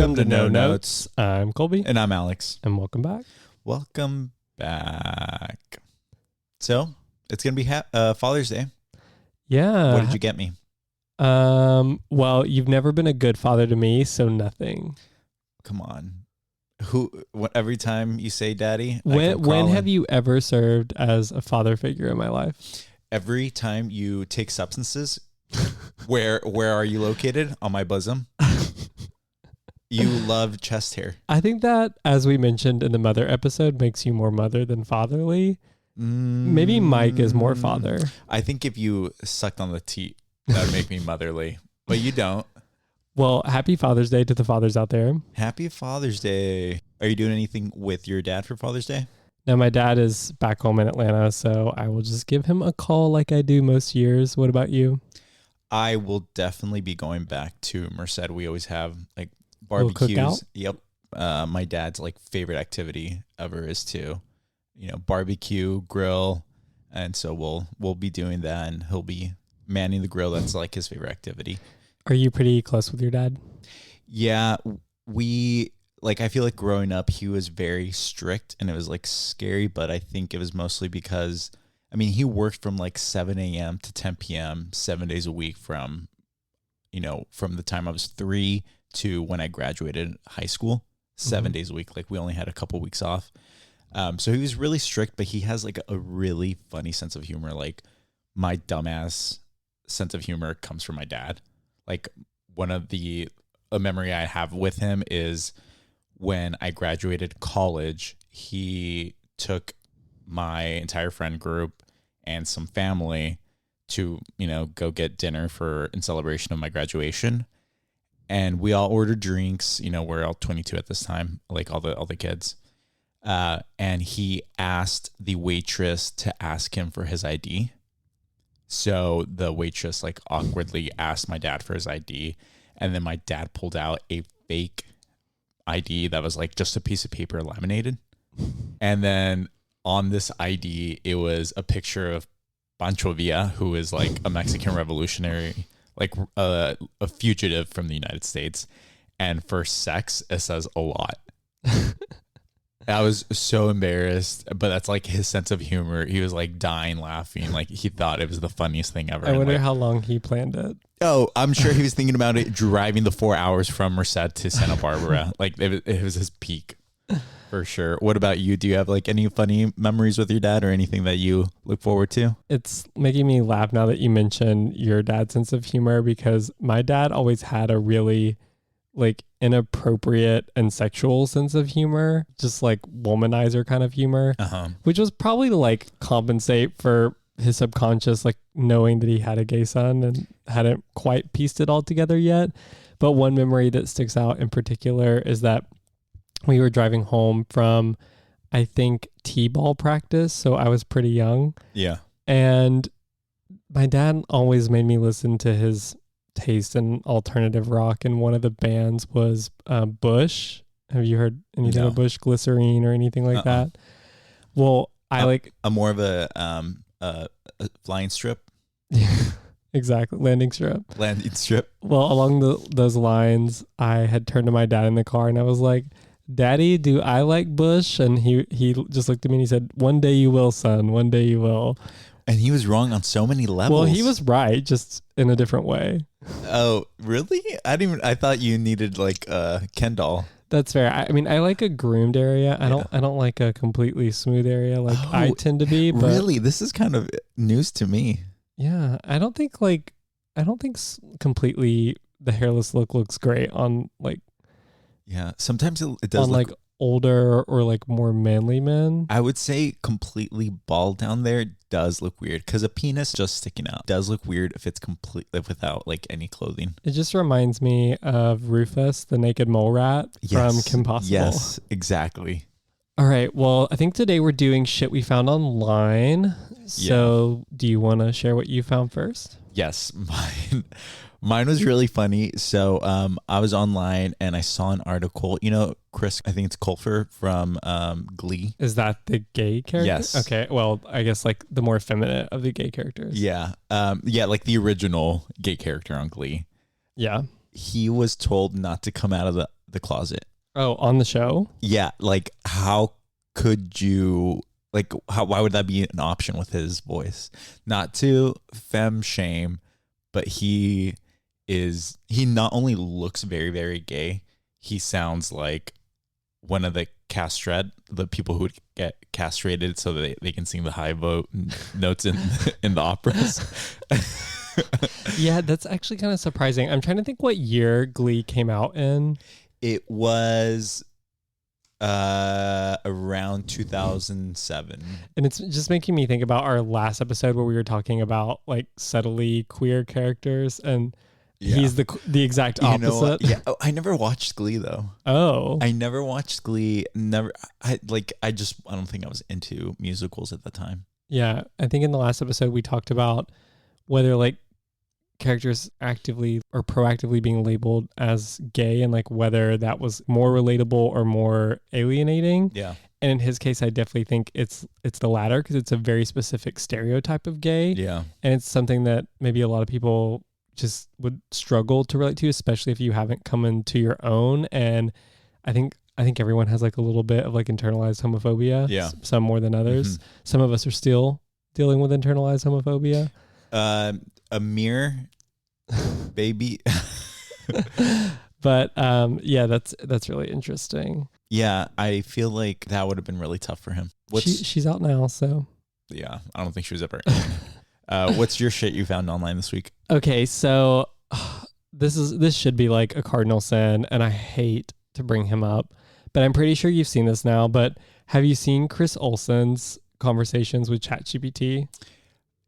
Welcome to No Notes. I'm Colby. And I'm Alex. And welcome back. Welcome back. So, it's going to be Father's Day. Yeah. What did you get me? Well, you've never been a good father to me, so nothing. Come on. Every time you say daddy, when have you ever served as a father figure in my life? Every time you take substances. Where are you located? On my bosom. You love chest hair. I think that, as we mentioned in the mother episode, makes you more mother than fatherly. Maybe Mike is more father. I think if you sucked on the teat, that would make me motherly. But you don't. Well, happy Father's Day to the fathers out there. Happy Father's Day. Are you doing anything with your dad for Father's Day? Now, my dad is back home in Atlanta, so I will just give him a call like I do most years. What about you? I will definitely be going back to Merced. We always have like barbecues. Yep. My dad's like favorite activity ever is to, barbecue, grill. And so we'll be doing that, and he'll be manning the grill. That's like his favorite activity. Are you pretty close with your dad? Yeah, I feel like growing up, he was very strict and it was like scary, but I think it was mostly because, he worked from like 7 a.m. to 10 p.m. 7 days a week from the time I was 3 to when I graduated high school, 7 days a week. Like we only had a couple weeks off. So he was really strict, but he has like a really funny sense of humor. Like my dumbass sense of humor comes from my dad. Like a memory I have with him is when I graduated college, he took my entire friend group and some family to, go get dinner in celebration of my graduation. And we all ordered drinks, we're all 22 at this time, like all the kids. And he asked the waitress to ask him for his ID. So the waitress like awkwardly asked my dad for his ID. And then my dad pulled out a fake ID that was like just a piece of paper laminated. And then on this ID, it was a picture of Pancho Villa, who is like a Mexican revolutionary, like a fugitive from the United States. And for sex, it says a lot. I was so embarrassed, but that's like his sense of humor. He was like dying laughing. Like he thought it was the funniest thing ever. I wonder how long he planned it. Oh, I'm sure he was thinking about it driving the 4 hours from Merced to Santa Barbara. Like it was his peak for sure. What about you? Do you have like any funny memories with your dad or anything that you look forward to? It's making me laugh now that you mention your dad's sense of humor, because my dad always had a really like inappropriate and sexual sense of humor, just like womanizer kind of humor, which was probably to like compensate for his subconscious, like knowing that he had a gay son and hadn't quite pieced it all together yet. But one memory that sticks out in particular is that we were driving home from, I think, t-ball practice. So I was pretty young. Yeah. And my dad always made me listen to his taste in alternative rock, and one of the bands was Bush. Have you heard anything of Bush, Glycerine, or anything like that? Well, I'm more of a flying strip. Exactly, landing strip. Well, along those lines, I had turned to my dad in the car and I was like, "Daddy, do I like Bush?" And he just looked at me and he said, "One day you will, son. One day you will." And he was wrong on so many levels. Well, he was right, just in a different way. Oh, really? I thought you needed like a Ken doll. That's fair. I like a groomed area. I don't like a completely smooth area like I tend to be. But really? This is kind of news to me. Yeah, I don't think completely the hairless look looks great on like. Yeah, sometimes it does on look like older or like more manly men. I would say completely bald down there does look weird, because a penis just sticking out does look weird if it's completely without like any clothing. It just reminds me of Rufus, the naked mole rat from Kim Possible. Yes, exactly. All right. Well, I think today we're doing shit we found online. So do you want to share what you found first? Yes, Mine was really funny. So I was online and I saw an article. Chris, I think it's Colfer from Glee. Is that the gay character? Yes. Okay. Well, I guess like the more effeminate of the gay characters. Yeah. Like the original gay character on Glee. Yeah. He was told not to come out of the closet. Oh, on the show? Yeah, like how could you why would that be an option with his voice? Not to femme shame, but he not only looks very, very gay, he sounds like one of the the people who would get castrated so that they can sing the high notes in the operas. Yeah, that's actually kind of surprising. I'm trying to think what year Glee came out in. It was around 2007. And it's just making me think about our last episode where we were talking about like subtly queer characters, and he's the exact opposite. Yeah. Oh, I never watched Glee though. Oh. I never watched Glee. I don't think I was into musicals at the time. Yeah. I think in the last episode we talked about whether like characters actively or proactively being labeled as gay and like whether that was more relatable or more alienating. Yeah. And in his case, I definitely think it's the latter because it's a very specific stereotype of gay. Yeah. And it's something that maybe a lot of people just would struggle to relate to, especially if you haven't come into your own. And I think everyone has like a little bit of like internalized homophobia. Yeah. Some more than others. Mm-hmm. Some of us are still dealing with internalized homophobia. Amir, baby. But yeah, that's really interesting. Yeah, I feel like that would have been really tough for him. She's out now, so yeah, I don't think she was ever. What's your shit you found online this week? Okay, so this should be like a cardinal sin, and I hate to bring him up, but I'm pretty sure you've seen this now. But have you seen Chris Olsen's conversations with ChatGPT?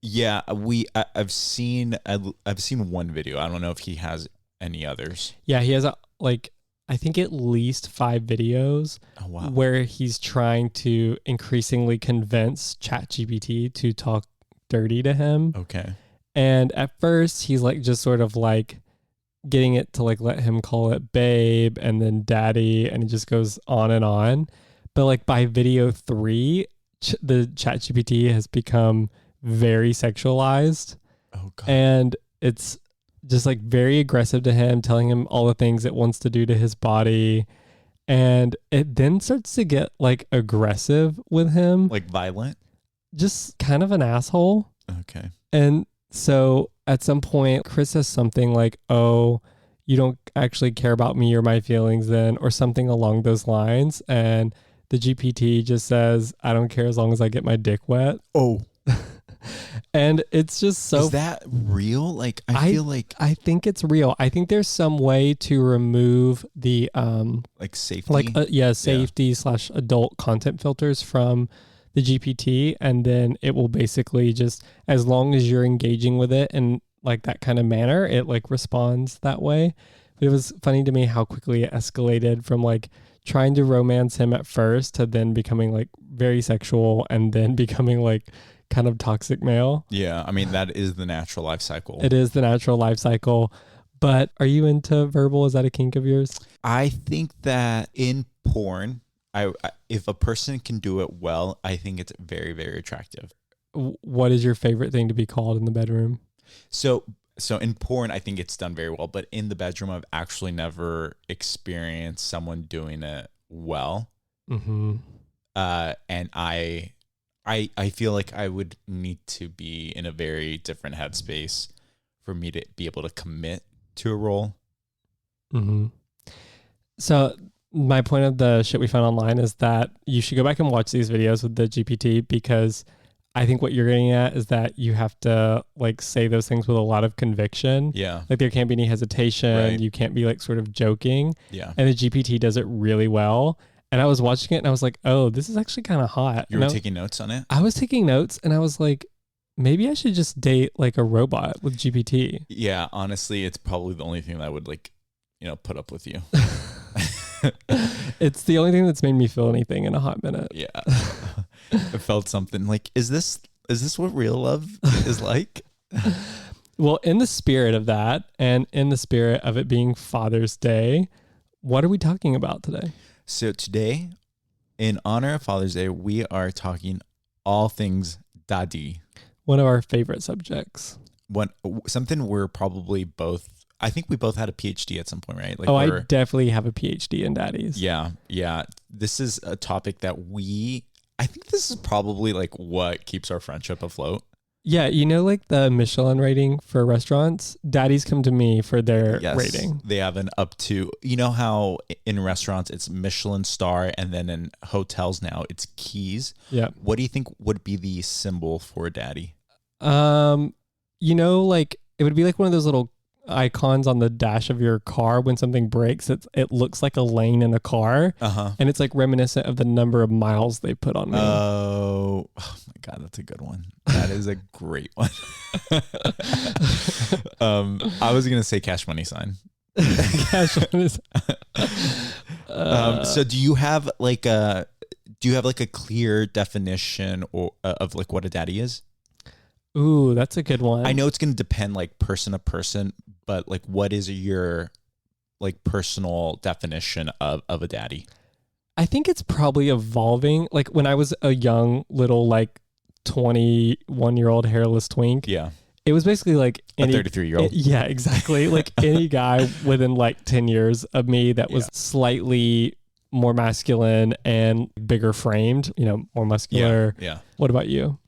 Yeah, I've seen one video. I don't know if he has any others. Yeah, he has I think at least 5 videos where he's trying to increasingly convince ChatGPT to talk dirty to him. Okay. And at first he's like just sort of like getting it to like let him call it babe and then daddy, and it just goes on and on. But like by video 3, the ChatGPT has become very sexualized. Oh God. And it's just like very aggressive to him, telling him all the things it wants to do to his body. And it then starts to get like aggressive with him. Like violent? Just kind of an asshole. Okay. And so at some point, Chris says something like, oh, you don't actually care about me or my feelings then, or something along those lines. And the GPT just says, I don't care as long as I get my dick wet. Oh. And it's just so... Is that real? Like, I feel like... I think it's real. I think there's some way to remove the... like safety? Like, safety / adult content filters from the GPT. And then it will basically just, as long as you're engaging with it in like that kind of manner, it like responds that way. But it was funny to me how quickly it escalated from like trying to romance him at first to then becoming like very sexual and then becoming like kind of toxic male. Yeah, I mean, that is the natural life cycle. It is the natural life cycle. But are you into verbal? Is that a kink of yours? I think that in porn, I if a person can do it well, I think it's very, very attractive. What is your favorite thing to be called in the bedroom? So in porn, I think it's done very well. But in the bedroom, I've actually never experienced someone doing it well. Mm-hmm. And I feel like I would need to be in a very different headspace for me to be able to commit to a role. Mm-hmm. So my point of the shit we found online is that you should go back and watch these videos with the GPT, because I think what you're getting at is that you have to like say those things with a lot of conviction. Yeah. Like there can't be any hesitation. Right. You can't be like sort of joking. Yeah. And the GPT does it really well. And I was watching it and I was like, oh, this is actually kind of hot. You were taking notes on it? I was taking notes and I was like, maybe I should just date like a robot with GPT. Yeah, honestly, it's probably the only thing that would like, put up with you. It's the only thing that's made me feel anything in a hot minute. Yeah. I felt something like, is this what real love is like? Well, in the spirit of that and in the spirit of it being Father's Day, what are we talking about today? So today, in honor of Father's Day, we are talking all things daddy. One of our favorite subjects. Something we're probably both I think we both had a PhD at some point, right? Like I definitely have a PhD in daddies. Yeah. This is a topic that I think this is probably like what keeps our friendship afloat. Yeah, like the Michelin rating for restaurants, daddies come to me for their rating. They have an up to, you know how in restaurants it's Michelin star and then in hotels now it's keys. Yeah. What do you think would be the symbol for a daddy? Like it would be like one of those little icons on the dash of your car when something breaks. It looks like a lane in a car, and it's like reminiscent of the number of miles they put on me. Oh my God, that's a good one. That is a great one. I was gonna say cash money sign. Cash money sign. So do you have like a clear definition of like what a daddy is? Ooh, that's a good one. I know it's going to depend like person to person, but like what is your like personal definition of a daddy? I think it's probably evolving. Like when I was a young little like 21-year-old hairless twink. Yeah. It was basically like a 33-year-old. Yeah, exactly. Like any guy within like 10 years of me that was slightly more masculine and bigger framed, more muscular. Yeah. What about you?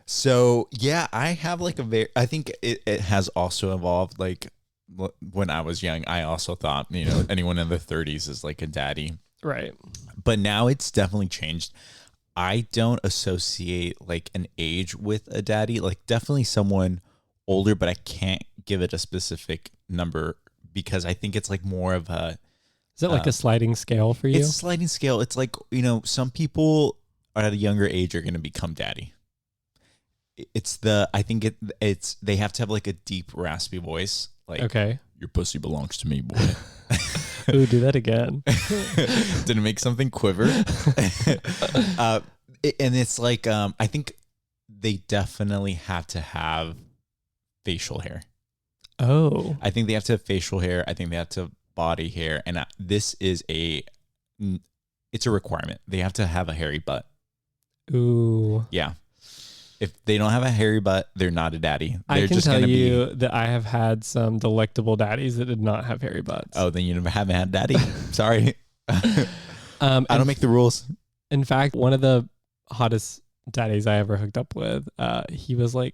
So yeah, I have like I think it has also evolved. Like when I was young, I also thought, anyone in their 30s is like a daddy. Right. But now it's definitely changed. I don't associate like an age with a daddy, like definitely someone older, but I can't give it a specific number because I think it's like more of a... Is it like a sliding scale for you? It's a sliding scale. It's like, some people at a younger age are going to become daddy. I think they have to have like a deep raspy voice. Like, okay, your pussy belongs to me, boy. Ooh, do that again. Didn't make something quiver. And it's like, I think they definitely have to have facial hair. Oh. I think they have to have facial hair. I think they have to have body hair. And this is it's a requirement. They have to have a hairy butt. Ooh. Yeah. If they don't have a hairy butt, they're not a daddy. They're I can tell you that I have had some delectable daddies that did not have hairy butts. Oh, then you haven't had daddy. Sorry. I don't make the rules. In fact, one of the hottest daddies I ever hooked up with, he was like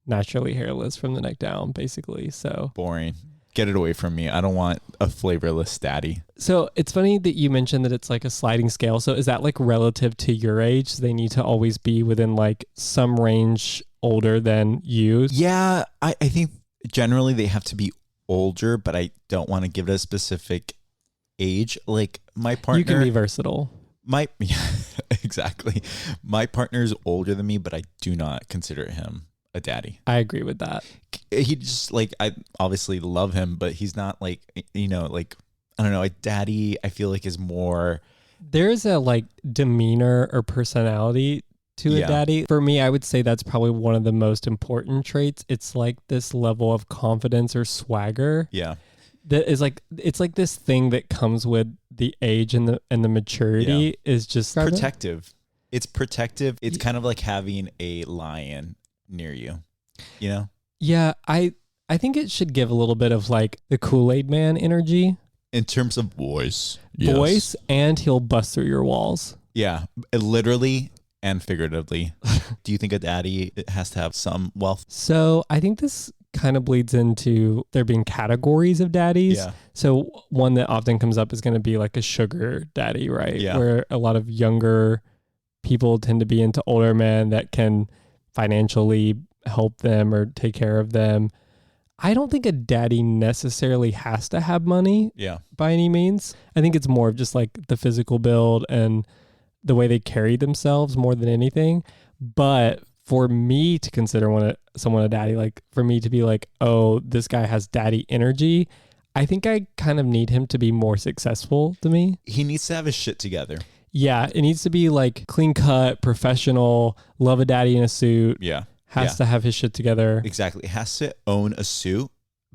naturally hairless from the neck down, basically. So boring. Get it away from me. I don't want a flavorless daddy. So it's funny that you mentioned that it's like a sliding scale. So is that like relative to your age? They need to always be within like some range older than you? Yeah, I think generally they have to be older, but I don't want to give it a specific age. Like my partner... You can be versatile. Exactly. My partner is older than me, but I do not consider him a daddy. I agree with that. He just like, I obviously love him, but he's not like, like, I don't know, a daddy I feel like is more... There's a like demeanor or personality to a daddy. For me, I would say that's probably one of the most important traits. It's like this level of confidence or swagger. Yeah. That is like, it's like this thing that comes with the age and the maturity is just protective. It's protective. It's kind of like having a lion near you, Yeah, I think it should give a little bit of like the Kool-Aid Man energy. In terms of voice. Voice, and he'll bust through your walls. Yeah, literally and figuratively. Do you think a daddy has to have some wealth? So I think this kind of bleeds into there being categories of daddies. Yeah. So one that often comes up is going to be like a sugar daddy, right? Yeah. Where a lot of younger people tend to be into older men that can financially help them or take care of them. I don't think a daddy necessarily has to have money by any means. I think it's more of just like the physical build and the way they carry themselves more than anything. But for me to consider someone a daddy, like for me to be like, oh, this guy has daddy energy, I think I kind of need him to be more successful to me. He needs to have his shit together. Yeah, it needs to be like clean cut, professional, love a daddy in a suit. Yeah. Has to have his shit together. Exactly. It has to own a suit.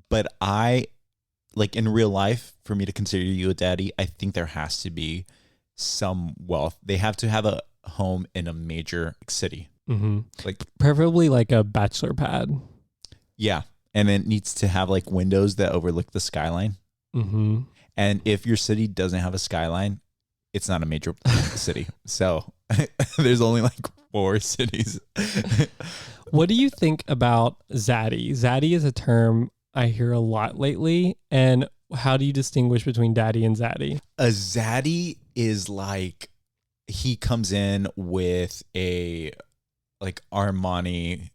But like in real life, for me to consider you a daddy, I think there has to be some wealth. They have to have a home in a major city. Mm-hmm. Like preferably like a bachelor pad. Yeah. and it needs to have like windows that overlook the skyline. Mm-hmm. And if your city doesn't have a skyline, it's not a major city. So there's only like 4 cities. What do you think about zaddy? Zaddy is a term I hear a lot lately. And how do you distinguish between daddy and zaddy? A zaddy is like, he comes in with a like Armani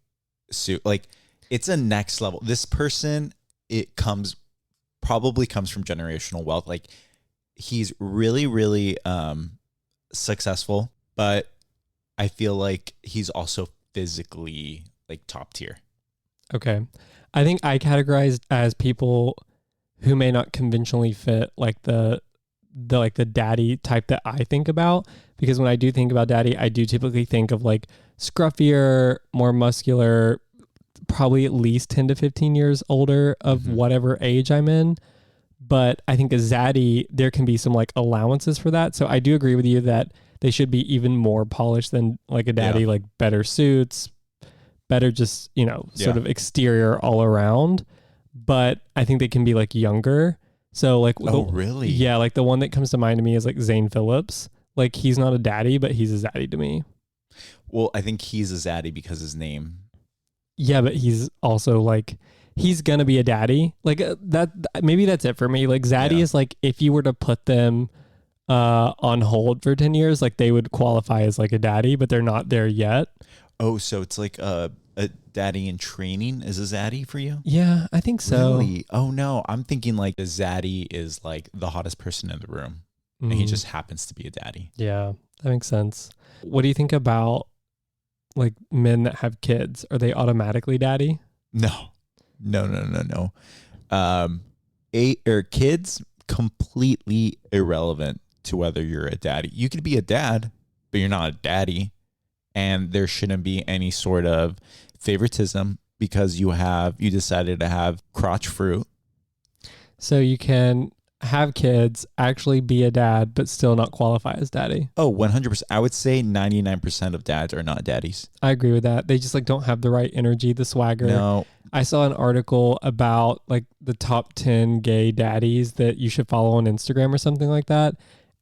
suit. Like, it's a next level. This person, probably comes from generational wealth. Like, he's really, really successful, but I feel like he's also physically like top tier. Okay. I think I categorized as people who may not conventionally fit like the daddy type that I think about, because when I do think about daddy, I do typically think of like scruffier, more muscular, probably at least 10 to 15 years older of whatever age I'm in. But I think a zaddy, there can be some like allowances for that. So I do agree with you that they should be even more polished than like a daddy, like better suits, better just, sort of exterior all around. But I think they can be like younger. So like, really? Yeah. Like the one that comes to mind to me is like Zane Phillips. Like he's not a daddy, but he's a zaddy to me. Well, I think he's a zaddy because his name. Yeah, but he's also like, he's gonna be a daddy. Like maybe that's it for me. Like zaddy is like, if you were to put them on hold for 10 years, like they would qualify as like a daddy, but they're not there yet. Oh, so it's like a daddy in training is a zaddy for you? Yeah, I think so. Really? Oh no, I'm thinking like the zaddy is like the hottest person in the room, and he just happens to be a daddy. Yeah, that makes sense. What do you think about like men that have kids? Are they automatically daddy? No. Kids, completely irrelevant to whether you're a daddy. You could be a dad, but you're not a daddy. And there shouldn't be any sort of favoritism because you decided to have crotch fruit. So you can have kids, actually be a dad, but still not qualify as daddy. Oh, 100%. I would say 99% of dads are not daddies. I agree with that. They just like don't have the right energy, the swagger. No. I saw an article about like the top 10 gay daddies that you should follow on Instagram or something like that.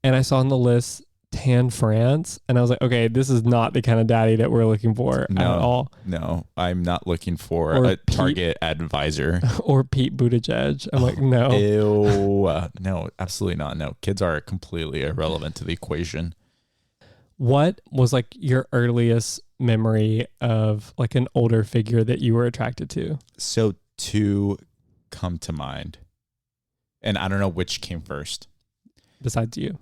And I saw on the list Tan France, and I was like, okay, this is not the kind of daddy that we're looking for at all. No, I'm not looking for a Target advisor. Or Pete Buttigieg. I'm like, no. Ew. No, absolutely not. No, kids are completely irrelevant to the equation. What was like your earliest memory of like an older figure that you were attracted to? So 2 come to mind, and I don't know which came first. Besides you.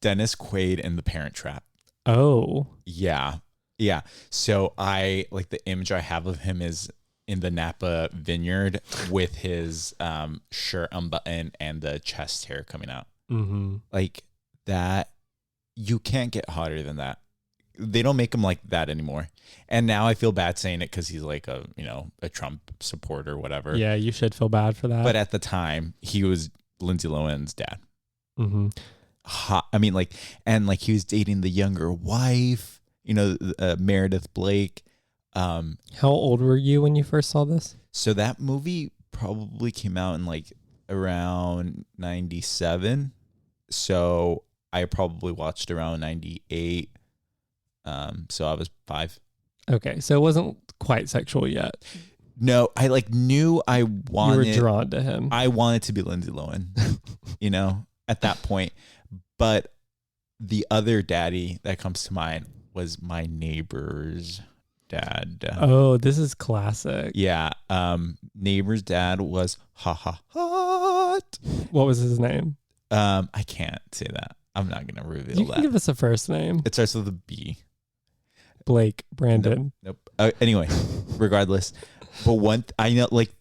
Dennis Quaid in The Parent Trap. Oh. Yeah. So I like the image I have of him is in the Napa vineyard with his shirt unbuttoned and the chest hair coming out. Mm-hmm. Like that, you can't get hotter than that. They don't make him like that anymore. And now I feel bad saying it because he's like a Trump supporter or whatever. Yeah, you should feel bad for that. But at the time, he was Lindsay Lohan's dad. Mm-hmm. Hot. I mean, like, and like he was dating the younger wife, Meredith Blake. How old were you when you first saw this? So that movie probably came out in like around 97. So I probably watched around 98. So I was 5. Okay, so it wasn't quite sexual yet. No, I like knew I wanted. You were drawn to him. I wanted to be Lindsay Lohan, at that point. But the other daddy that comes to mind was my neighbor's dad. Oh, this is classic. Yeah. Neighbor's dad was hot. What was his name? I can't say that. I'm not going to reveal you can give us a first name. It starts with a B. Blake, Brandon. Nope. Anyway, regardless. But I know like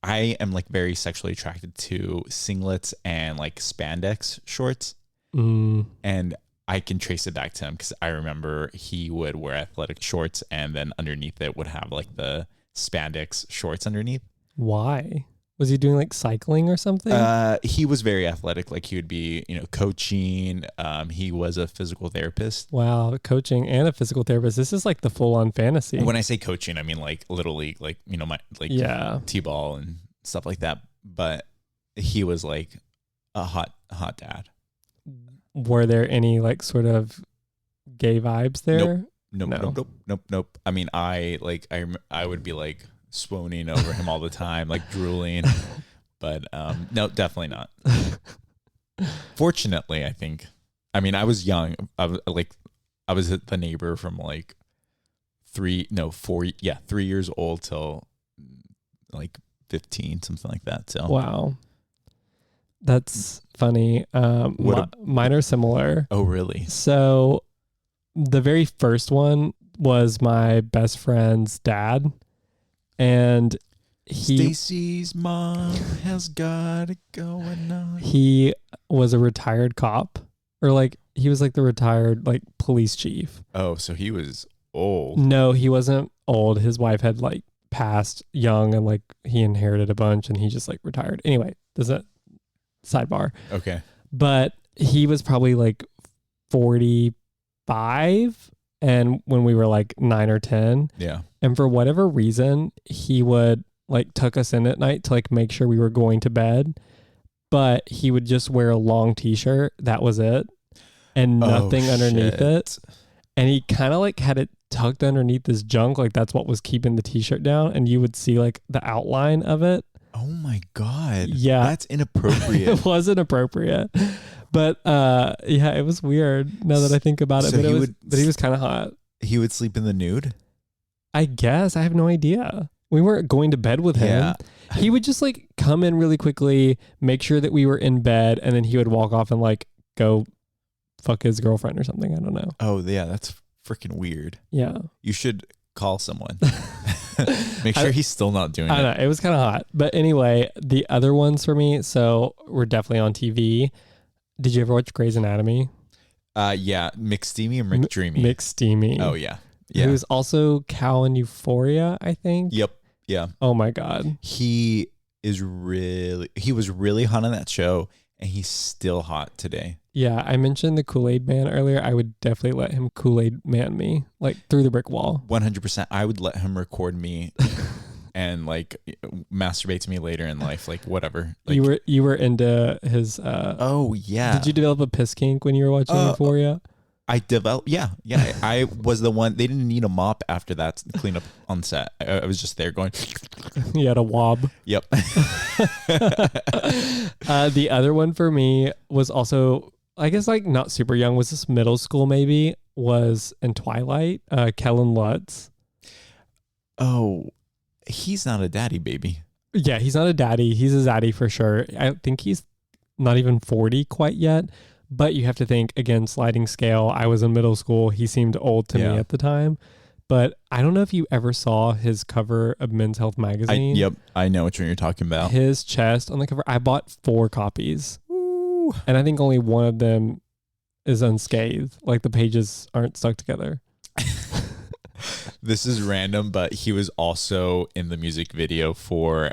I am like very sexually attracted to singlets and like spandex shorts. And I can trace it back to him because I remember he would wear athletic shorts and then underneath it would have like the spandex shorts underneath. Why? Was he doing like cycling or something? He was very athletic. Like he would be, coaching. He was a physical therapist. Wow, coaching and a physical therapist. This is like the full-on fantasy. When I say coaching, I mean like Little League, like my T-ball and stuff like that. But he was like a hot dad. Were there any like sort of gay vibes there? Nope. I mean, I would be like swooning over him all the time, like drooling. But no, definitely not. Fortunately, I think. I mean, I was young. I was the neighbor from like 3 years old till like 15, something like that. So wow, that's funny. Mine are similar. Oh, really? So the very first one was my best friend's dad, and Stacy's mom has got it going on. He was a retired cop, or like he was like the retired like police chief. Oh, so he was old. No, he wasn't old. His wife had like passed young, and like he inherited a bunch, and he just like retired. Anyway, there's a sidebar. Okay. But he was probably like 45, and when we were like 9 or 10. Yeah. And for whatever reason, he would like tuck us in at night to like make sure we were going to bed, but he would just wear a long t-shirt. That was it. And nothing underneath it. And he kind of like had it tucked underneath his junk. Like that's what was keeping the t-shirt down. And you would see like the outline of it. Oh my God. Yeah. That's inappropriate. It was inappropriate. But yeah, it was weird now that I think about it. So but he was kind of hot. He would sleep in the nude? I guess. I have no idea. We weren't going to bed with him. Yeah. He would just like come in really quickly, make sure that we were in bed, and then he would walk off and like go fuck his girlfriend or something. I don't know. Oh yeah, that's freaking weird. Yeah. You should call someone. Make sure he's still not doing it. I don't know. It was kind of hot. But anyway, the other ones for me, so we're definitely on TV. Did you ever watch Grey's Anatomy? Yeah. McSteamy or McDreamy? McSteamy. Oh yeah. Yeah. Who's also Cal in Euphoria, I think. Yep. Yeah. Oh my God. He was really hot on that show, and he's still hot today. Yeah, I mentioned the Kool-Aid Man earlier. I would definitely let him Kool-Aid Man me, like through the brick wall. 100%. I would let him record me and like masturbate to me later in life, like whatever. Like, you were into his oh yeah. Did you develop a piss kink when you were watching Euphoria? I developed, yeah. I was the one. They didn't need a mop after that to clean up on set. I was just there going. You had a wob. Yep. The other one for me was also, I guess, like not super young. Was this middle school? Maybe was in Twilight. Kellen Lutz. Oh, he's not a daddy, baby. Yeah, he's not a daddy. He's a zaddy for sure. I think he's not even 40 quite yet. But you have to think, again, sliding scale. I was in middle school. He seemed old to me at the time. But I don't know if you ever saw his cover of Men's Health magazine. Yep. I know which one you're talking about. His chest on the cover. I bought 4 copies. Ooh. And I think only one of them is unscathed. Like the pages aren't stuck together. This is random, but he was also in the music video for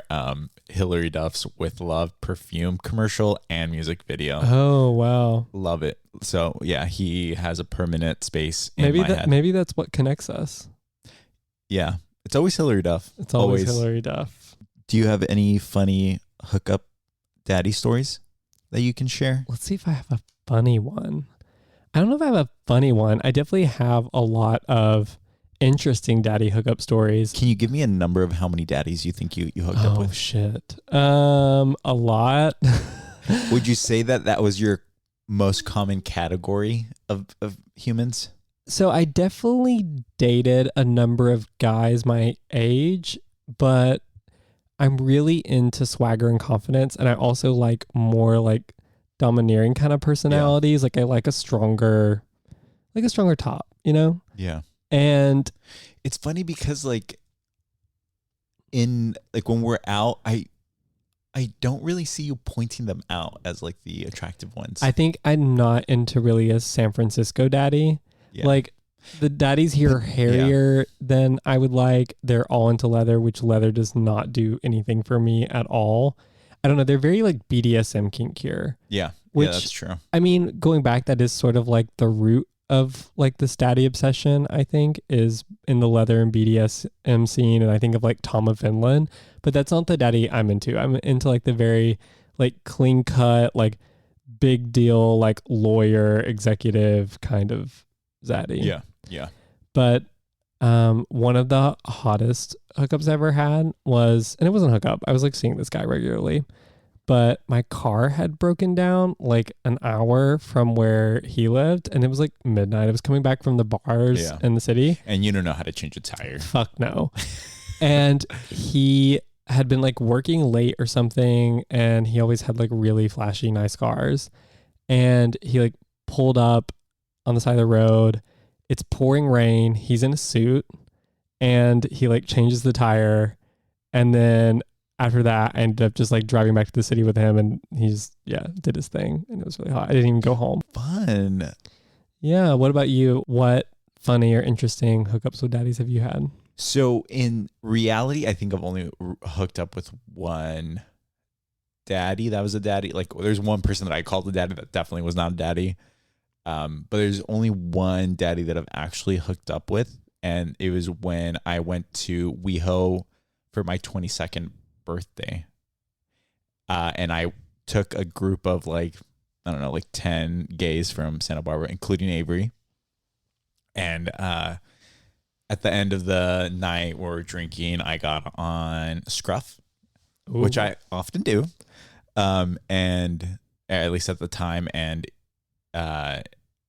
Hillary Duff's With Love perfume commercial and music video. Oh, wow. Love it. So yeah, he has a permanent space in my head. Maybe that's what connects us. Yeah. It's always Hillary Duff. It's always Hillary Duff. Do you have any funny hookup daddy stories that you can share? Let's see if I have a funny one. I don't know if I have a funny one. I definitely have a lot of interesting daddy hookup stories. Can you give me a number of how many daddies you think you hooked up with? Oh shit. A lot. Would you say that was your most common category of humans? So I definitely dated a number of guys my age, but I'm really into swagger and confidence, and I also like more like domineering kind of personalities. Yeah. Like I like a stronger top, you know? Yeah. And it's funny because like when we're out, I don't really see you pointing them out as like the attractive ones. I think I'm not into really a San Francisco daddy. Yeah. Like the daddies here are hairier. Yeah. than I would like. They're all into leather, which leather does not do anything for me at all. I don't know. They're very like BDSM kinkier. Yeah. Which, yeah, that's true. I mean, going back, that is sort of like the root of like this daddy obsession, I think, is in the leather and BDSM scene. And I think of like Tom of Finland, but that's not the daddy I'm into. I'm into like the very like clean cut, like big deal, like lawyer, executive kind of zaddy. Yeah. Yeah. But one of the hottest hookups I ever had was, and it wasn't a hookup, I was like seeing this guy regularly, but my car had broken down like an hour from where he lived, and it was like midnight. I was coming back from the bars in the city. And you don't know how to change a tire. Fuck no. And he had been like working late or something, and he always had like really flashy, nice cars. And he like pulled up on the side of the road. It's pouring rain. He's in a suit, and he like changes the tire. And then after that, I ended up just like driving back to the city with him, and he's did his thing, and it was really hot. I didn't even go home. Fun. Yeah. What about you? What funny or interesting hookups with daddies have you had? So in reality, I think I've only hooked up with one daddy. That was a daddy. Like there's one person that I called a daddy that definitely was not a daddy. But there's only one daddy that I've actually hooked up with. And it was when I went to WeHo for my 22nd birthday. And I took a group of like, I don't know, like 10 gays from Santa Barbara, including Avery. And, at the end of the night we were drinking, I got on Scruff, which I often do. And at least at the time. And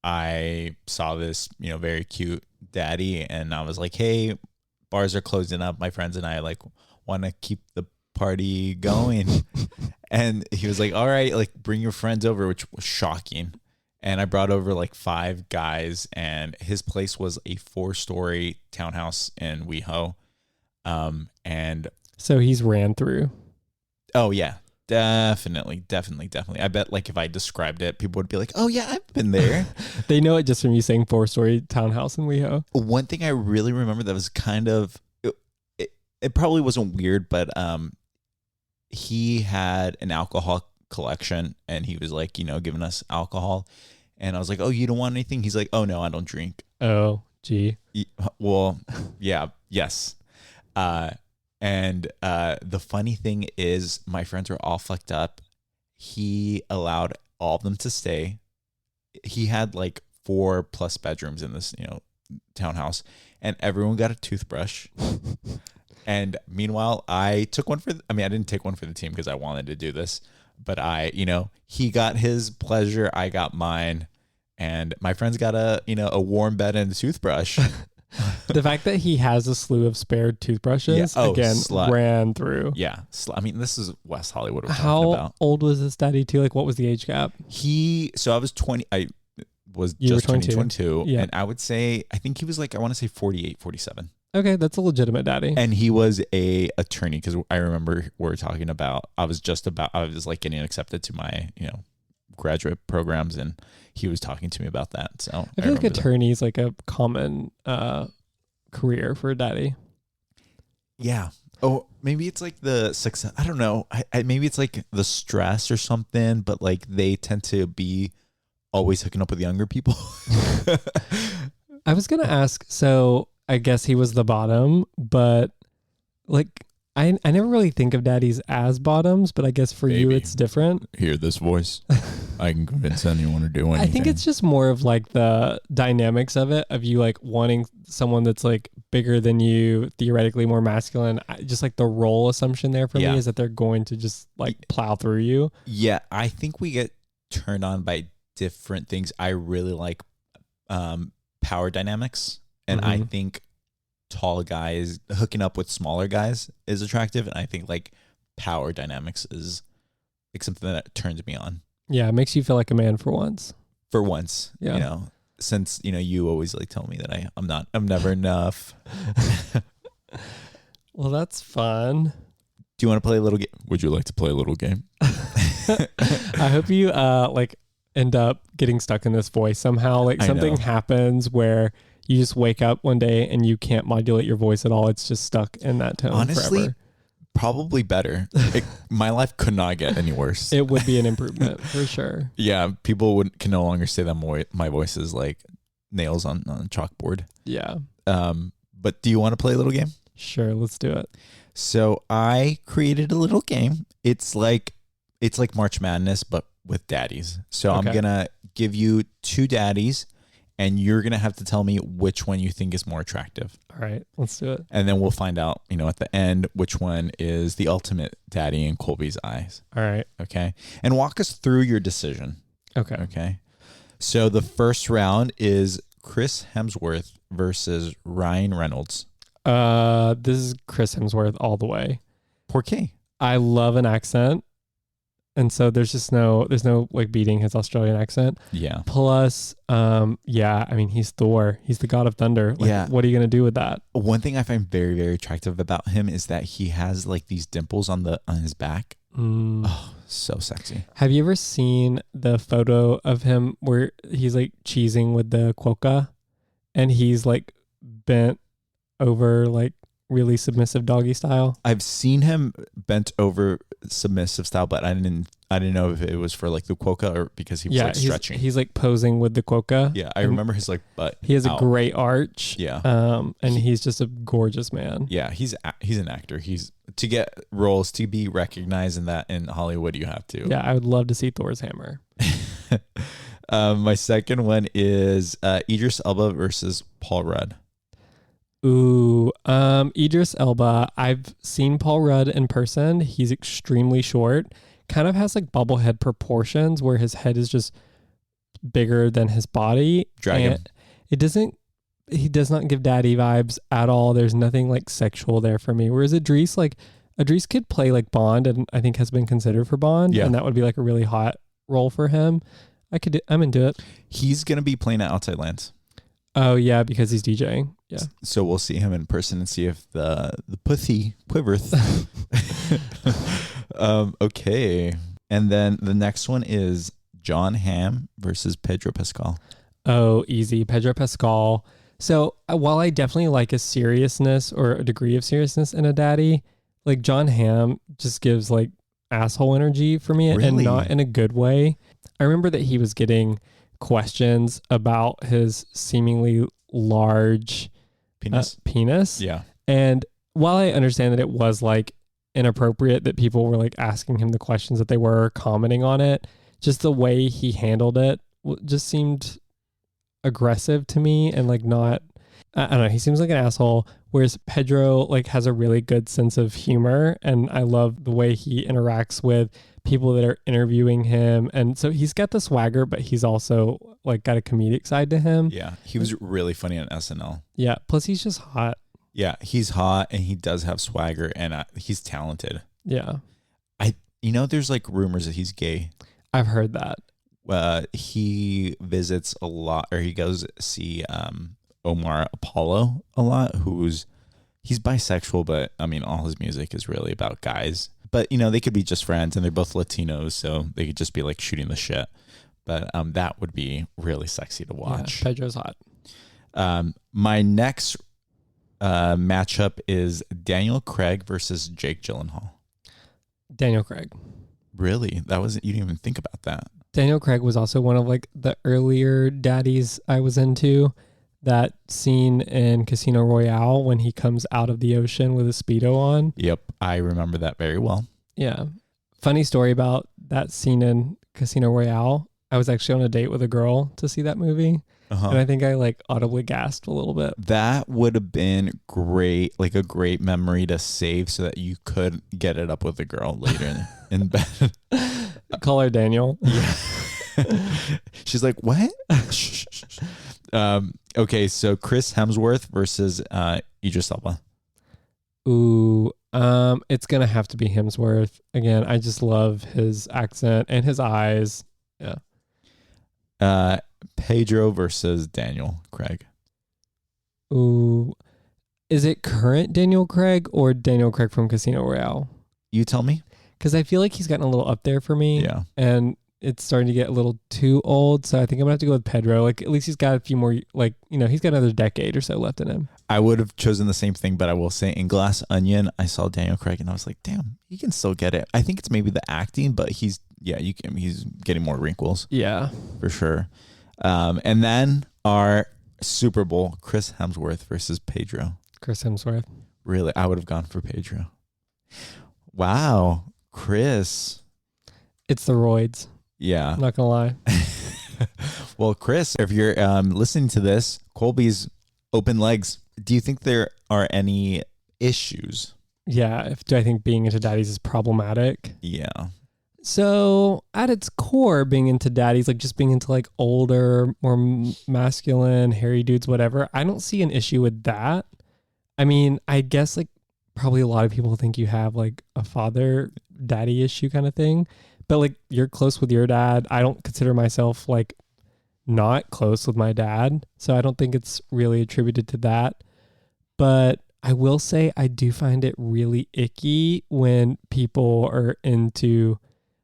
I saw this, very cute daddy, and I was like, hey, bars are closing up. My friends and I like want to keep the party going. And he was like, all right, like bring your friends over, which was shocking. And I brought over like 5 guys, and his place was a 4-story townhouse in WeHo. And so he's ran through. Oh yeah, definitely. I bet like if I described it, people would be like, oh yeah, I've been there. They know it just from you saying 4-story townhouse in WeHo. One thing I really remember that was kind of, it probably wasn't weird, but he had an alcohol collection, and he was like, giving us alcohol, and I was like, oh, you don't want anything? He's like, oh no, I don't drink. Oh gee. Well, yeah, yes. And the funny thing is my friends were all fucked up. He allowed all of them to stay. He had like 4+ bedrooms in this townhouse, and everyone got a toothbrush. And meanwhile, I took one I didn't take one for the team because I wanted to do this. But he got his pleasure, I got mine, and my friends got a warm bed and a toothbrush. The fact that he has a slew of spare toothbrushes, ran through. Yeah. This is West Hollywood we're talking How about. old was this daddy too? Like, what was the age gap? So I was 20. I was You just were 22. 22. Yeah. And I would say, I think he was like, I want to say 48, 47. Okay, that's a legitimate daddy. And he was a attorney, because I remember we were talking about, I was like getting accepted to my, graduate programs, and he was talking to me about that. So I feel like attorney is like a common career for a daddy. Yeah. Oh, maybe it's like the success. I don't know. Maybe it's like the stress or something, but like they tend to be always hooking up with younger people. I was going to ask, so I guess he was the bottom, but like I never really think of daddies as bottoms, but I guess for you it's different. Hear this voice? I can convince anyone to do anything. I think it's just more of like the dynamics of it, of you like wanting someone that's like bigger than you, theoretically more masculine. Just like the role assumption there for me is that they're going to just like plow through you. Yeah, I think we get turned on by different things. I really like power dynamics, and I think tall guys hooking up with smaller guys is attractive, and I think like power dynamics is like something that turns me on. Yeah, it makes you feel like a man for once. For once, since you always like tell me that I'm never enough. Well, that's fun. Do you want to play a little game? Would you like to play a little game? I hope you like end up getting stuck in this voice somehow. Like something happens where you just wake up one day and you can't modulate your voice at all. It's just stuck in that tone Honestly, forever. probably better. My life could not get any worse. It would be an improvement for sure. Yeah, people can no longer say that my voice is like nails on a chalkboard. Yeah. But do you want to play a little game? Sure, let's do it. So I created a little game. It's like March Madness, but with daddies. So Okay. I'm gonna give you 2 daddies, and you're gonna have to tell me which one you think is more attractive. All right, let's do it. And then we'll find out, at the end, which one is the ultimate daddy in Colby's eyes. All right. Okay. And walk us through your decision. Okay. Okay. So the first round is Chris Hemsworth versus Ryan Reynolds. This is Chris Hemsworth all the way. ¿Por qué? I love an accent. And so there's no like beating his Australian accent. Yeah. Plus, he's Thor. He's the god of thunder. Like, Yeah. what are you going to do with that? One thing I find very, very attractive about him is that he has like these dimples on his back. Oh, so sexy. Have you ever seen the photo of him where he's like cheesing with the quokka and he's like bent over like really submissive doggy style? I've seen him bent over submissive style, but I didn't know if it was for like the quokka or because he was like stretching. He's like posing with the quokka. Yeah, I remember his like butt. He has out. a great arch. Yeah. And he's just a gorgeous man. Yeah, he's an actor. He's to get roles to be recognized in Hollywood, you have to. Yeah, I would love to see Thor's hammer. My second one is Idris Elba versus Paul Rudd. Ooh, Idris Elba. I've seen Paul Rudd in person. He's extremely short. Kind of has like bobblehead proportions where his head is just bigger than his body. Dragon. And he does not give daddy vibes at all. There's nothing like sexual there for me. Whereas Idris could play like Bond and I think has been considered for Bond. Yeah. And that would be like a really hot role for him. I'm into it. He's gonna be playing at Outside Lands. Oh yeah, because he's DJing. Yeah. So we'll see him in person and see if the pussy quivereth. Okay. And then the next one is John Hamm versus Pedro Pascal. Oh, easy. Pedro Pascal. So while I definitely like a seriousness or a degree of seriousness in a daddy, like John Hamm just gives like asshole energy for me and Really? not in a good way. I remember that he was getting questions about his seemingly large penis. Yeah. And while I understand that it was like inappropriate that people were like asking him the questions that they were commenting on it, just the way he handled it just seemed aggressive to me and like not, I don't know, he seems like an asshole, whereas Pedro like has a really good sense of humor and I love the way he interacts with people that are interviewing him. And so he's got the swagger, but he's also like got a comedic side to him. Yeah. He was really funny on SNL. Yeah. Plus he's just hot. Yeah. He's hot and he does have swagger and he's talented. Yeah. There's like rumors that he's gay. I've heard that. He visits a lot, or he goes see Omar Apollo a lot, he's bisexual, but I mean, all his music is really about guys. But, they could be just friends and they're both Latinos, so they could just be like shooting the shit. But that would be really sexy to watch. Yeah, Pedro's hot. My next matchup is Daniel Craig versus Jake Gyllenhaal. Daniel Craig. Really? You didn't even think about that. Daniel Craig was also one of like the earlier daddies I was into. That scene in Casino Royale when he comes out of the ocean with a Speedo on. Yep, I remember that very well. Yeah. Funny story about that scene in Casino Royale. I was actually on a date with a girl to see that movie. Uh-huh. And I think I like audibly gasped a little bit. That would have been great, like a great memory to save so that you could get it up with a girl later in bed. Call her Daniel. Yeah. She's like, what? Okay, so Chris Hemsworth versus Idris Elba. Ooh, it's gonna have to be Hemsworth. Again, I just love his accent and his eyes. Yeah. Pedro versus Daniel Craig. Ooh. Is it current Daniel Craig or Daniel Craig from Casino Royale? You tell me. Because I feel like he's gotten a little up there for me. Yeah. And it's starting to get a little too old. So I think I'm gonna have to go with Pedro. Like at least he's got a few more, like, he's got another decade or so left in him. I would have chosen the same thing, but I will say in Glass Onion, I saw Daniel Craig and I was like, damn, he can still get it. I think it's maybe the acting, but he's getting more wrinkles. Yeah, for sure. And then our Super Bowl, Chris Hemsworth versus Pedro. Chris Hemsworth. Really, I would have gone for Pedro. Wow, Chris. It's the roids. Yeah. I'm not gonna lie. Well, Chris, if you're listening to this, Colby's open legs. Do you think there are any issues? Yeah. Do I think being into daddies is problematic? Yeah. So at its core, being into daddies, like just being into like older, more masculine, hairy dudes, whatever, I don't see an issue with that. I mean, I guess like probably a lot of people think you have like a father daddy issue kind of thing, but like you're close with your dad. I don't consider myself like not close with my dad. So I don't think it's really attributed to that. But I will say I do find it really icky when people are into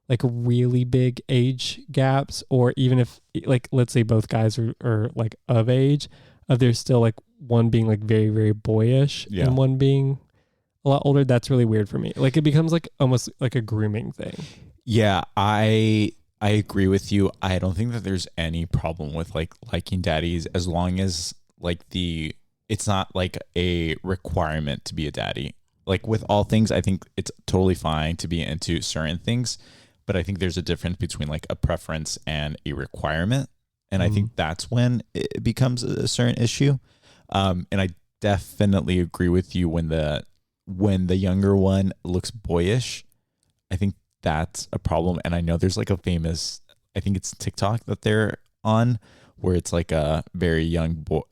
like really big age gaps, or even if like, let's say both guys are like of age, there's still like one being like very, very boyish and one being a lot older. That's really weird for me. Like it becomes like almost like a grooming thing. Yeah, I agree with you. I don't think that there's any problem with like liking daddies as long as like it's not like a requirement to be a daddy. Like with all things, I think it's totally fine to be into certain things. But I think there's a difference between like a preference and a requirement. And I think that's when it becomes a certain issue. And I definitely agree with you when the younger one looks boyish. I think that's a problem. And I know there's like a famous, I think it's TikTok that they're on, where it's like a very young boy.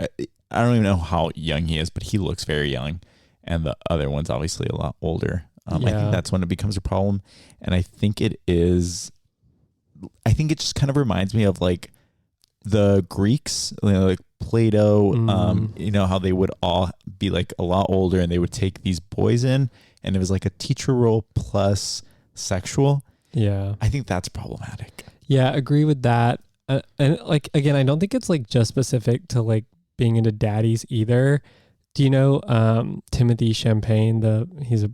I don't even know how young he is, but he looks very young. And the other one's obviously a lot older. I think that's when it becomes a problem. And I think it just kind of reminds me of like the Greeks, like Plato, how they would all be like a lot older and they would take these boys in and it was like a teacher role plus sexual. Yeah. I think that's problematic. Yeah, agree with that. And like, again, I don't think it's like just specific to like being into daddies either. Do you know Timothy Champagne? He's a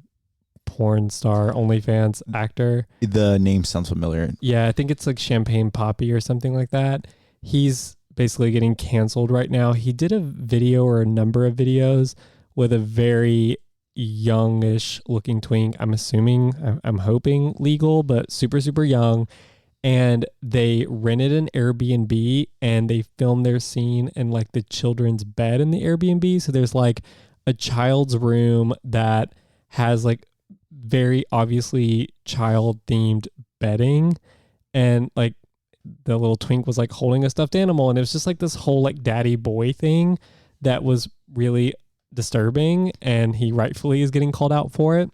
porn star, OnlyFans actor. The name sounds familiar. Yeah, I think it's like Champagne Poppy or something like that. He's basically getting canceled right now. He did a video or a number of videos with a very youngish looking twink. I'm assuming, I'm hoping legal, but super, super young. And they rented an Airbnb and they filmed their scene in like the children's bed in the Airbnb. So there's like a child's room that has like very obviously child themed bedding, and like the little twink was like holding a stuffed animal, and it was just like this whole like daddy boy thing that was really disturbing, and he rightfully is getting called out for it.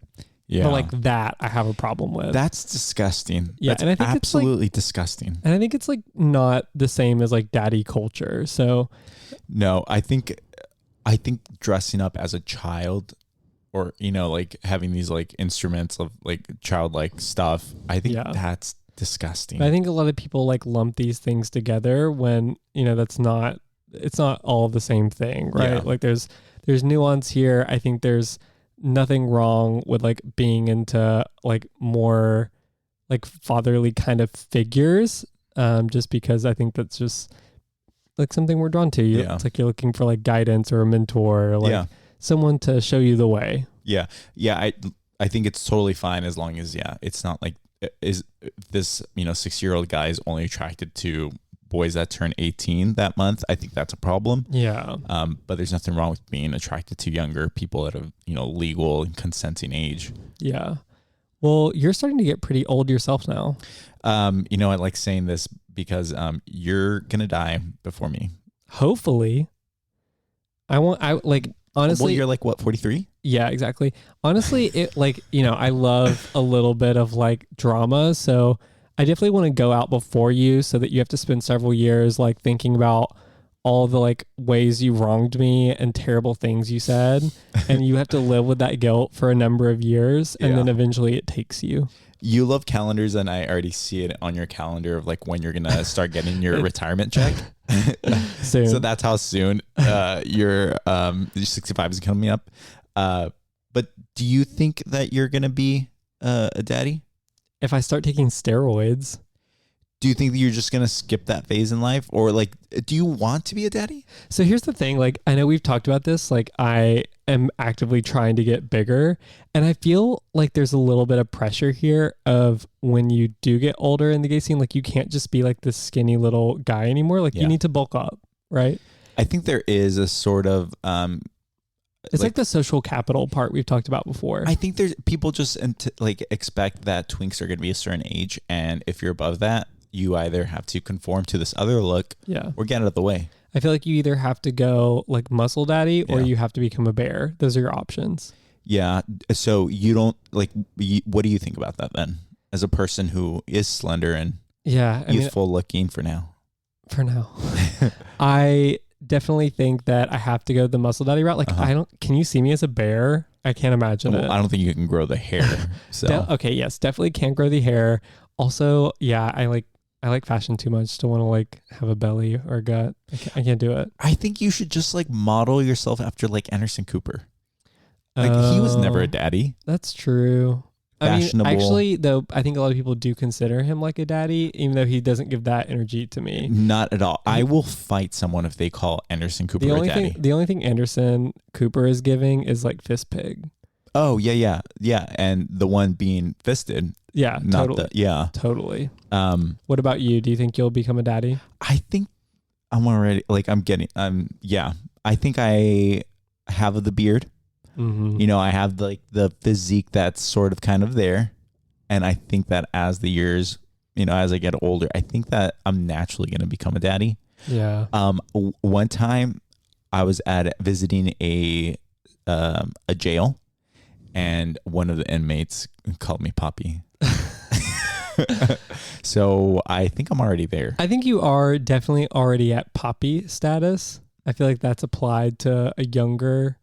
Yeah, but like that I have a problem with. That's disgusting. Yeah, that's and I think absolutely it's like, disgusting. And I think it's like not the same as like daddy culture. So no, I think dressing up as a child, or like having these like instruments of like childlike stuff, I think that's disgusting. I think a lot of people like lump these things together when it's not all the same thing, right? Yeah. Like there's nuance here. I think there's nothing wrong with like being into like more like fatherly kind of figures, just because I think that's just like something we're drawn to. It's like you're looking for like guidance or a mentor, or like someone to show you the way. I think it's totally fine as long as it's not like is this 6-year-old guy is only attracted to boys that turn 18 that month. I think that's a problem. But there's nothing wrong with being attracted to younger people at a legal and consenting age. Well, you're starting to get pretty old yourself now. I like saying this because you're gonna die before me, hopefully. Honestly, well, you're like what, 43? Yeah, exactly. Honestly, it I love a little bit of like drama, so I definitely want to go out before you, so that you have to spend several years like thinking about all the like ways you wronged me and terrible things you said, and you have to live with that guilt for a number of years, and then eventually it takes you. You love calendars, and I already see it on your calendar of like when you're gonna start getting your retirement check. Soon. So that's how soon your 65 is coming up. But do you think that you're gonna be a daddy? If I start taking steroids. Do you think that you're just going to skip that phase in life? Or like, do you want to be a daddy? So here's the thing. Like, I know we've talked about this. Like, I am actively trying to get bigger. And I feel like there's a little bit of pressure here of when you do get older in the gay scene, like you can't just be like this skinny little guy anymore. Like you need to bulk up, right? I think there is a sort of... it's like the social capital part we've talked about before. I think there's people just like expect that twinks are going to be a certain age. And if you're above that, you either have to conform to this other look or get out of the way. I feel like you either have to go like muscle daddy or you have to become a bear. Those are your options. Yeah. So you don't like, what do you think about that then? As a person who is slender and youthful looking for now. For now. I definitely think that I have to go the muscle daddy route. Like can you see me as a bear? I can't imagine it. I don't think you can grow the hair. So okay. Yes, definitely can't grow the hair. Also, I like fashion too much to want to like have a belly or a gut. I can't do it. I think you should just like model yourself after like Anderson Cooper. Like he was never a daddy. That's true. Fashionable. I mean, actually, though, I think a lot of people do consider him like a daddy, even though he doesn't give that energy to me. Not at all. I will fight someone if they call Anderson Cooper a daddy. The only thing Anderson Cooper is giving is like fist pig. Oh, yeah. And the one being fisted. Yeah, totally. Totally. What about you? Do you think you'll become a daddy? I think I'm already, like, I think I have the beard. Mm-hmm. You know, I have like the physique that's sort of kind of there. And I think that as the years, you know, as I get older, I think that I'm naturally going to become a daddy. Yeah. One time I was visiting a jail, and one of the inmates called me Poppy. So I think I'm already there. I think you are definitely already at Poppy status. I feel like that's applied to a younger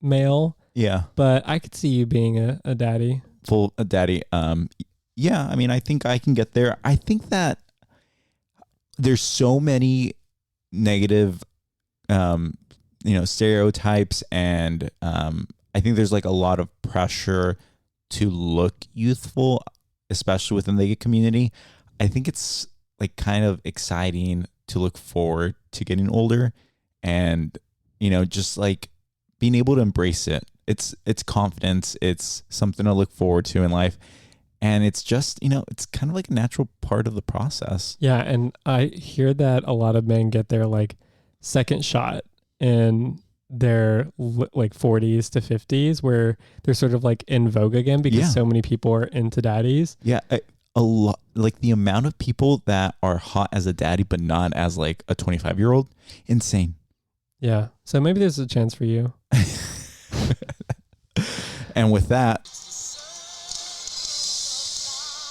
male. Yeah. But I could see you being a daddy. A daddy. Yeah, I mean, I think I can get there. I think that there's so many negative, stereotypes, and I think there's like a lot of pressure to look youthful, especially within the gay community. I think it's like kind of exciting to look forward to getting older, and just like being able to embrace it. It's confidence. It's something to look forward to in life. And it's just, it's kind of like a natural part of the process. Yeah. And I hear that a lot of men get their like second shot in their like 40s to 50s, where they're sort of like in vogue again because so many people are into daddies. Yeah. A lot, like the amount of people that are hot as a daddy, but not as like a 25-year-old, insane. Yeah. So maybe there's a chance for you. And with that,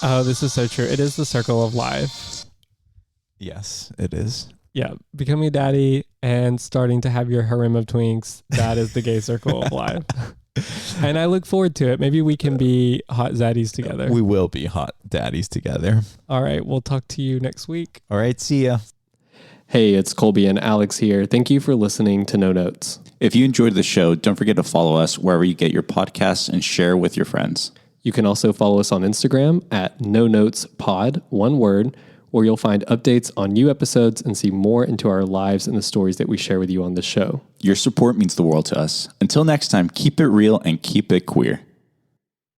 oh, this is so true. It is the circle of life. Yes, it is. Yeah. Becoming a daddy and starting to have your harem of twinks. That is the gay circle of life. And I look forward to it. Maybe we can be hot zaddies together. We will be hot daddies together. All right. We'll talk to you next week. All right. See ya. Hey, it's Colby and Alex here. Thank you for listening to No Notes. If you enjoyed the show, don't forget to follow us wherever you get your podcasts and share with your friends. You can also follow us on Instagram at No Notes Pod, one word, where you'll find updates on new episodes and see more into our lives and the stories that we share with you on this show. Your support means the world to us. Until next time, keep it real and keep it queer.